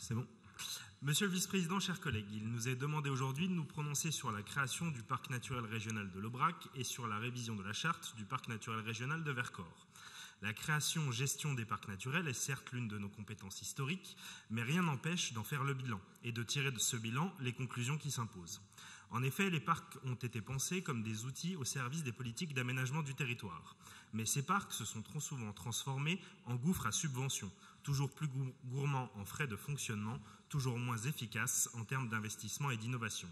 C'est bon. Monsieur le vice-président, chers collègues, il nous est demandé aujourd'hui de nous prononcer sur la création du parc naturel régional de l'Aubrac et sur la révision de la charte du parc naturel régional de Vercors. La création-gestion des parcs naturels est certes l'une de nos compétences historiques, mais rien n'empêche d'en faire le bilan et de tirer de ce bilan les conclusions qui s'imposent. En effet, les parcs ont été pensés comme des outils au service des politiques d'aménagement du territoire. Mais ces parcs se sont trop souvent transformés en gouffres à subventions, toujours plus gourmands en frais de fonctionnement, toujours moins efficaces en termes d'investissement et d'innovation.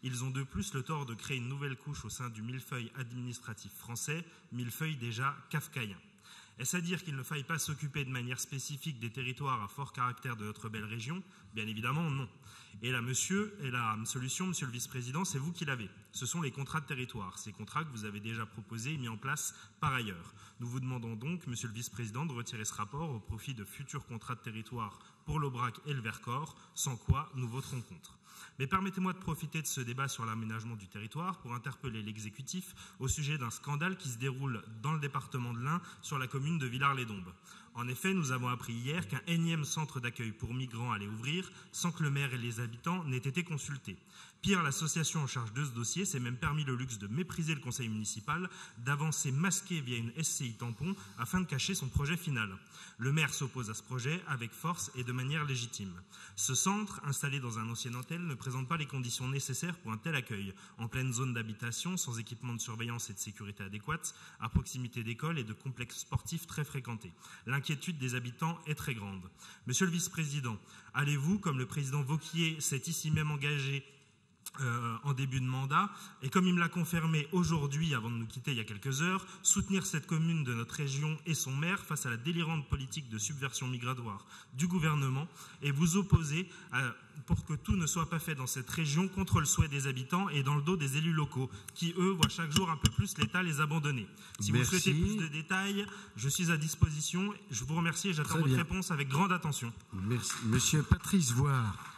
Ils ont de plus le tort de créer une nouvelle couche au sein du millefeuille administratif français, millefeuille déjà kafkaïen. Est-ce à dire qu'il ne faille pas s'occuper de manière spécifique des territoires à fort caractère de notre belle région? Bien évidemment, non. Et la solution, monsieur le vice-président, c'est vous qui l'avez. Ce sont les contrats de territoire, ces contrats que vous avez déjà proposés et mis en place par ailleurs. Nous vous demandons donc, monsieur le vice-président, de retirer ce rapport au profit de futurs contrats de territoire pour l'Aubrac et le Vercors, sans quoi nous voterons contre. Mais permettez-moi de profiter de ce débat sur l'aménagement du territoire pour interpeller l'exécutif au sujet d'un scandale qui se déroule dans le département de l'Ain sur la commune de Villars-les-Dombes. En effet, nous avons appris hier qu'un énième centre d'accueil pour migrants allait ouvrir sans que le maire et les habitants n'aient été consultés. Pire, l'association en charge de ce dossier s'est même permis le luxe de mépriser le conseil municipal, d'avancer masqué via une SCI tampon afin de cacher son projet final. Le maire s'oppose à ce projet avec force et de manière légitime. Ce centre, installé dans un ancien hôtel, ne présente pas les conditions nécessaires pour un tel accueil, en pleine zone d'habitation, sans équipement de surveillance et de sécurité adéquate, à proximité d'écoles et de complexes sportifs très fréquentés. L'inquiétude des habitants est très grande. Monsieur le vice-président, allez-vous, comme le président Wauquiez s'est ici même engagé en début de mandat, et comme il me l'a confirmé aujourd'hui, avant de nous quitter il y a quelques heures, soutenir cette commune de notre région et son maire face à la délirante politique de subversion migratoire du gouvernement, et vous opposer pour que tout ne soit pas fait dans cette région contre le souhait des habitants et dans le dos des élus locaux, qui eux voient chaque jour un peu plus l'État les abandonner. Si vous souhaitez plus de détails, je suis à disposition. Je vous remercie et j'attends votre réponse avec grande attention. Merci. Monsieur Patrice Voire.